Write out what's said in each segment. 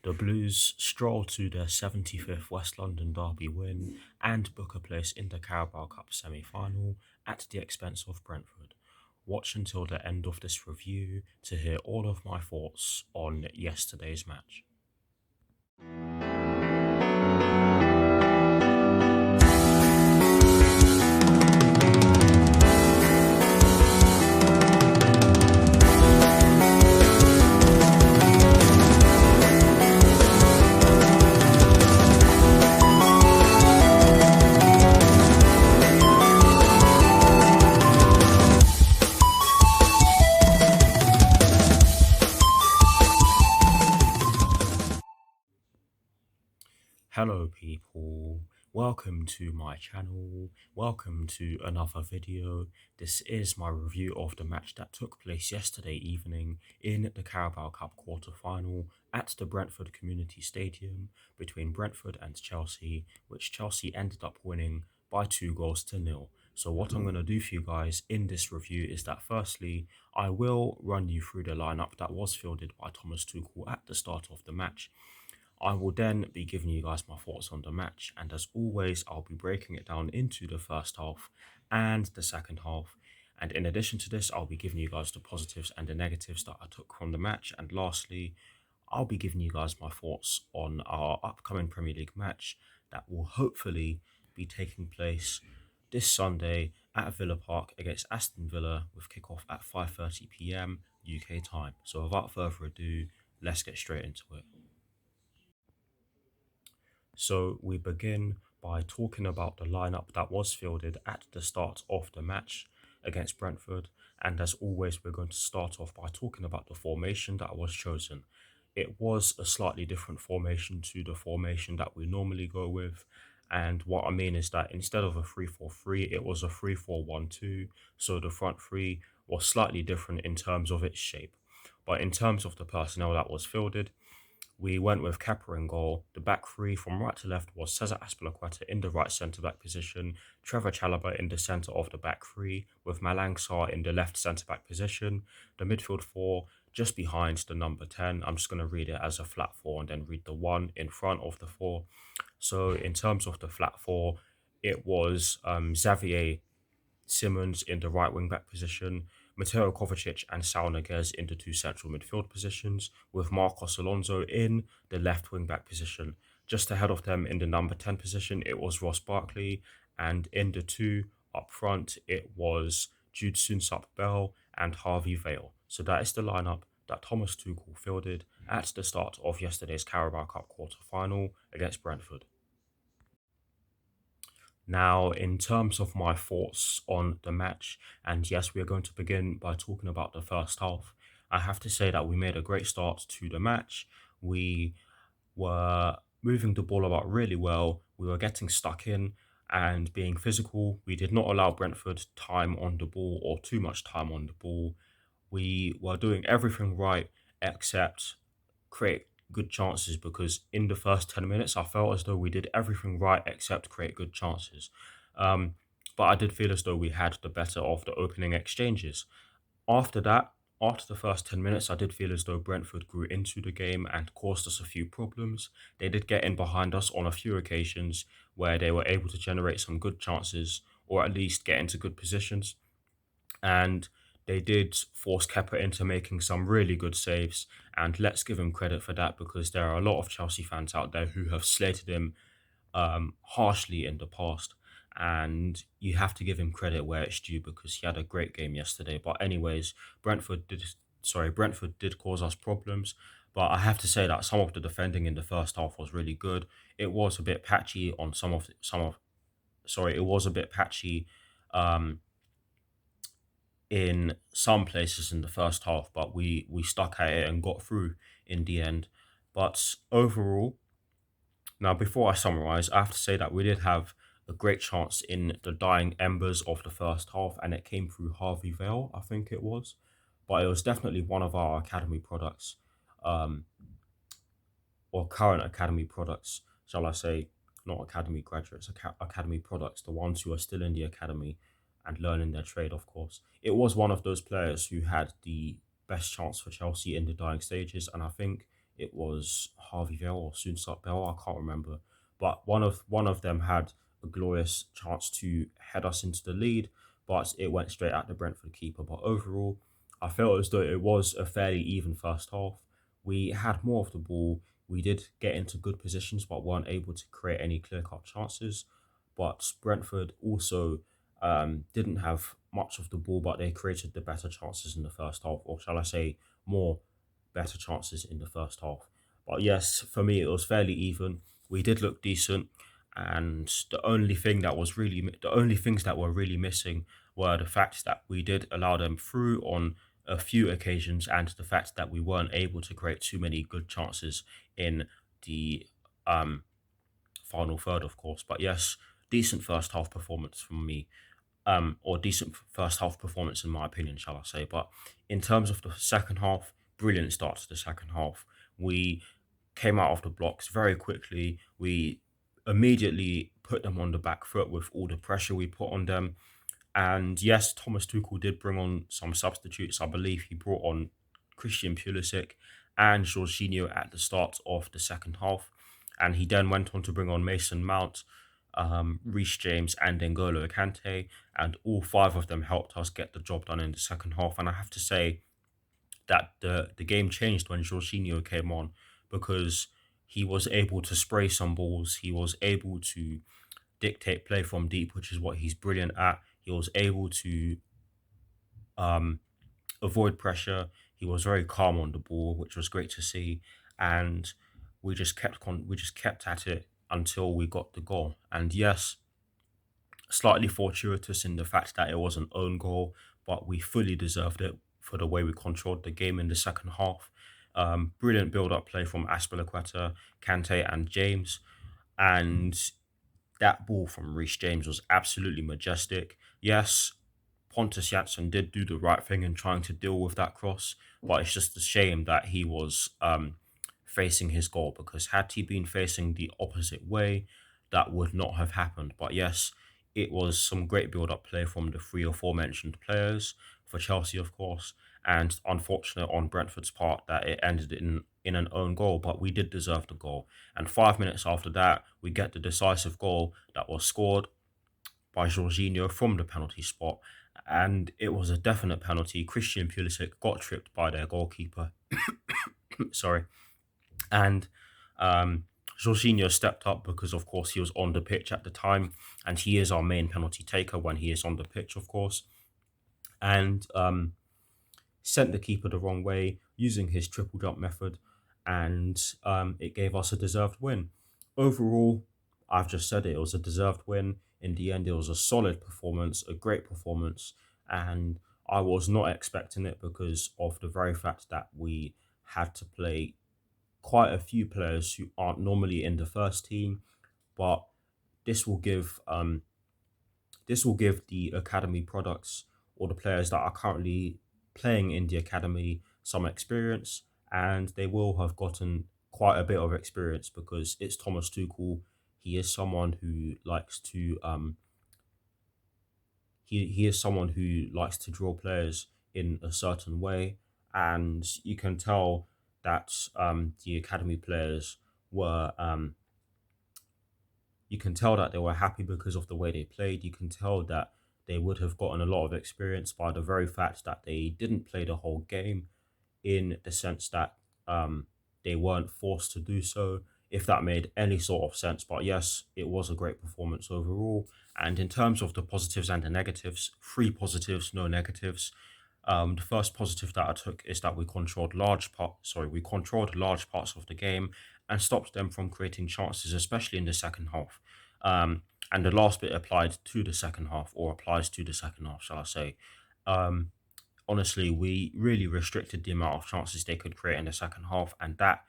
The Blues stroll to their 75th West London derby win and book a place in the Carabao Cup semi-final at the expense of Brentford. Watch until the end of this review to hear all of my thoughts on yesterday's match. Hello people, welcome to my channel, welcome to another video. This is my review of the match that took place yesterday evening in the Carabao Cup quarter-final at the Brentford Community Stadium between Brentford and Chelsea, which Chelsea ended up winning by 2-0. So what I'm going to do for you guys in this review is that firstly, I will run you through the lineup that was fielded by Thomas Tuchel at the start of the match. I will then be giving you guys my thoughts on the match, and as always, I'll be breaking it down into the first half and the second half. And in addition to this, I'll be giving you guys the positives and the negatives that I took from the match. And lastly, I'll be giving you guys my thoughts on our upcoming Premier League match that will hopefully be taking place this Sunday at Villa Park against Aston Villa with kickoff at 5:30 p.m. UK time. So without further ado, let's get straight into it. So we begin by talking about the lineup that was fielded at the start of the match against Brentford. And as always, we're going to start off by talking about the formation that was chosen. It was a slightly different formation to the formation that we normally go with. And what I mean is that instead of a 3-4-3, it was a 3-4-1-2. So the front three was slightly different in terms of its shape. But in terms of the personnel that was fielded, we went with Kepa in goal. The back three from right to left was Cesar Azpilicueta in the right centre-back position, Trevor Chalobah in the centre of the back three, with Malang Sarr in the left centre-back position. The midfield four just behind the number 10. I'm just going to read it as a flat four and then read the one in front of the four. So in terms of the flat four, it was Xavier Simons in the right wing-back position, Mateo Kovacic and Saul Niguez in the two central midfield positions, with Marcos Alonso in the left wing-back position. Just ahead of them in the number 10 position, it was Ross Barkley, and in the two up front, it was Jude Soonsup-Bell and Harvey Vale. So that is the lineup that Thomas Tuchel fielded at the start of yesterday's Carabao Cup quarter-final against Brentford. Now, in terms of my thoughts on the match, and yes, we are going to begin by talking about the first half. I have to say that we made a great start to the match. We were moving the ball about really well. We were getting stuck in and being physical. We did not allow Brentford time on the ball or too much time on the ball. We were doing everything right except create good chances, because in the first 10 minutes, I felt as though we did everything right except create good chances. But I did feel as though we had the better of the opening exchanges. After that, after the first 10 minutes, I did feel as though Brentford grew into the game and caused us a few problems. They did get in behind us on a few occasions where they were able to generate some good chances or at least get into good positions. And they did force Kepa into making some really good saves, and let's give him credit for that, because there are a lot of Chelsea fans out there who have slated him harshly in the past, and you have to give him credit where it's due, because he had a great game yesterday. But anyways, Brentford did cause us problems, but I have to say that some of the defending in the first half was really good. It was a bit patchy on it was a bit patchy in some places in the first half, but we stuck at it and got through in the end. But overall, now before I summarize, I have to say that we did have a great chance in the dying embers of the first half, and it came through Harvey Vale, I think it was. But it was definitely one of our academy products, or current academy products, shall I say, not academy graduates, academy products, the ones who are still in the academy and learning their trade, of course. It was one of those players who had the best chance for Chelsea in the dying stages, and I think it was Harvey Vale or Soonsup Bell, I can't remember. But one of them had a glorious chance to head us into the lead, but it went straight at the Brentford keeper. But overall, I felt as though it was a fairly even first half. We had more of the ball. We did get into good positions, but weren't able to create any clear cut chances. But Brentford also didn't have much of the ball, but they created the better chances in the first half, or shall I say, more better chances in the first half. But yes, for me, it was fairly even. We did look decent, and the only things that were really missing were the fact that we did allow them through on a few occasions, and the fact that we weren't able to create too many good chances in the um, final third, of course. But yes, decent first half performance from me, or decent first half performance in my opinion, shall I say. But in terms of the second half, brilliant start to the second half. We came out of the blocks very quickly. We immediately put them on the back foot with all the pressure we put on them. And yes, Thomas Tuchel did bring on some substitutes. I believe he brought on Christian Pulisic and Jorginho at the start of the second half. And he then went on to bring on Mason Mount, Reece James, and N'Golo Kante. And all five of them helped us get the job done in the second half. And I have to say that the game changed when Jorginho came on, because he was able to spray some balls. He was able to dictate play from deep, which is what he's brilliant at. He was able to um, avoid pressure. He was very calm on the ball, which was great to see. And we just kept at it until we got the goal. And yes, slightly fortuitous in the fact that it was an own goal, but we fully deserved it for the way we controlled the game in the second half. Brilliant build-up play from Aspilicueta, Kante, and James. And that ball from Reece James was absolutely majestic. Yes, Pontus Jansson did do the right thing in trying to deal with that cross, but it's just a shame that he was facing his goal, because had he been facing the opposite way, that would not have happened. But yes, it was some great build-up play from the three or four mentioned players for Chelsea, of course, and unfortunate on Brentford's part that it ended in an own goal, but we did deserve the goal. And 5 minutes after that, we get the decisive goal that was scored by Jorginho from the penalty spot. And it was a definite penalty. Christian Pulisic got tripped by their goalkeeper. Sorry. And Jorginho stepped up because, of course, he was on the pitch at the time. And he is our main penalty taker when he is on the pitch, of course. And sent the keeper the wrong way using his triple jump method, and it gave us a deserved win. Overall, I've just said it, it was a deserved win. In the end, it was a solid performance, a great performance, and I was not expecting it because of the very fact that we had to play quite a few players who aren't normally in the first team, but this will give the academy products, or the players that are currently playing in the academy, some experience, and they will have gotten quite a bit of experience because it's Thomas Tuchel. He is someone who likes to he is someone who likes to draw players in a certain way, and you can tell that the academy players were you can tell that they were happy because of the way they played. You can tell that they would have gotten a lot of experience by the very fact that they didn't play the whole game, in the sense that they weren't forced to do so, if that made any sort of sense. But yes, it was a great performance overall. And in terms of the positives and the negatives, three positives, no negatives. The first positive that I took is that we controlled large parts of the game and stopped them from creating chances, especially in the second half. And the last bit applied to the second half, or applies to the second half, shall I say. Um, Honestly, we really restricted the amount of chances they could create in the second half, and that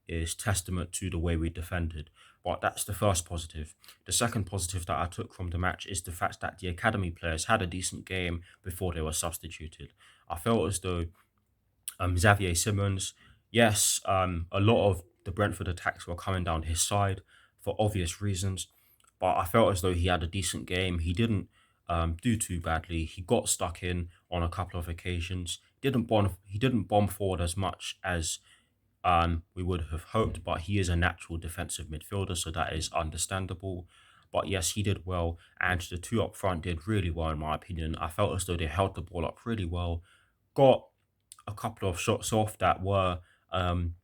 is testament to the way we defended. But that's the first positive. The second positive that I took from the match is the fact that the academy players had a decent game before they were substituted. I felt as though Xavier Simmons, yes, a lot of the Brentford attacks were coming down his side for obvious reasons, but I felt as though he had a decent game. He didn't do too badly. He got stuck in on a couple of occasions. He didn't bomb forward as much as we would have hoped, but he is a natural defensive midfielder, so that is understandable. But yes, he did well, and the two up front did really well, in my opinion. I felt as though they held the ball up really well, got a couple of shots off um,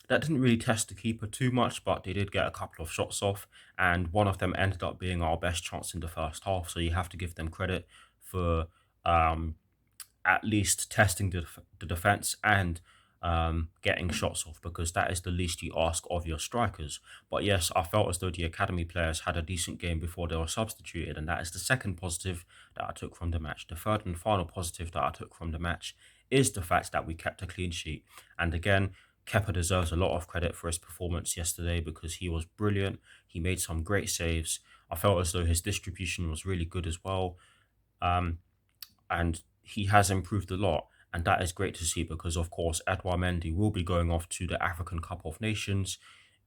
that didn't really test the keeper too much, but they did get a couple of shots off, and one of them ended up being our best chance in the first half. So you have to give them credit for um, at least testing the defense and getting shots off, because that is the least you ask of your strikers. But yes, I felt as though the academy players had a decent game before they were substituted, and that is the second positive that I took from the match. The third and final positive that I took from the match is the fact that we kept a clean sheet. And again, Kepa deserves a lot of credit for his performance yesterday because he was brilliant. He made some great saves. I felt as though his distribution was really good as well. Um, and he has improved a lot. And that is great to see because, of course, Edouard Mendy will be going off to the African Cup of Nations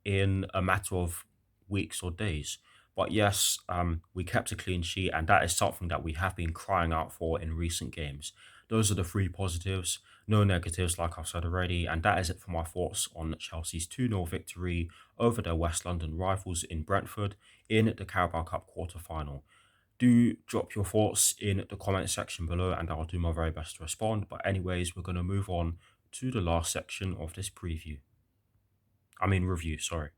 in a matter of weeks or days. But yes, we kept a clean sheet, and that is something that we have been crying out for in recent games. Those are the three positives, no negatives, like I've said already. And that is it for my thoughts on Chelsea's 2-0 victory over their West London rivals in Brentford in the Carabao Cup quarter-final. Do drop your thoughts in the comment section below and I'll do my very best to respond. But anyways, we're going to move on to the last section of this review, sorry.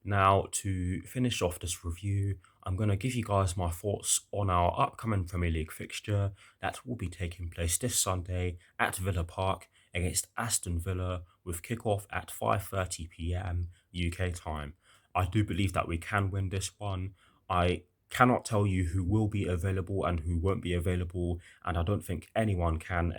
Now, to finish off this review, I'm going to give you guys my thoughts on our upcoming Premier League fixture that will be taking place this Sunday at Villa Park against Aston Villa with kickoff at 5:30 p.m. UK time. I do believe that we can win this one. I cannot tell you who will be available and who won't be available, and I don't think anyone can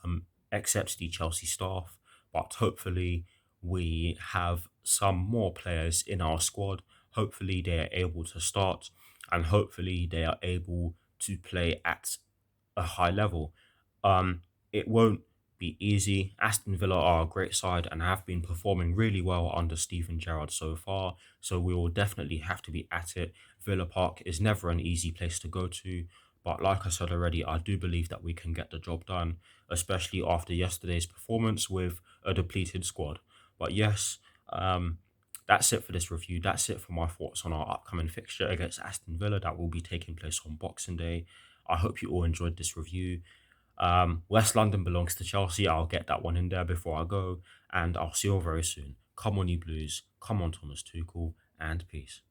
um, except the Chelsea staff. But hopefully, we have some more players in our squad. Hopefully, they are able to start and hopefully, they are able to play at a high level. Um, it won't be easy. Aston Villa are a great side and have been performing really well under Steven Gerrard so far, so we will definitely have to be at it. Villa Park is never an easy place to go to, but like I said already, I do believe that we can get the job done, especially after yesterday's performance with a depleted squad. But yes, that's it for this review. That's it for my thoughts on our upcoming fixture against Aston Villa that will be taking place on Boxing Day. I hope you all enjoyed this review. West London belongs to Chelsea. I'll get that one in there before I go, and I'll see you all very soon. Come on, you Blues. Come on, Thomas Tuchel, and peace.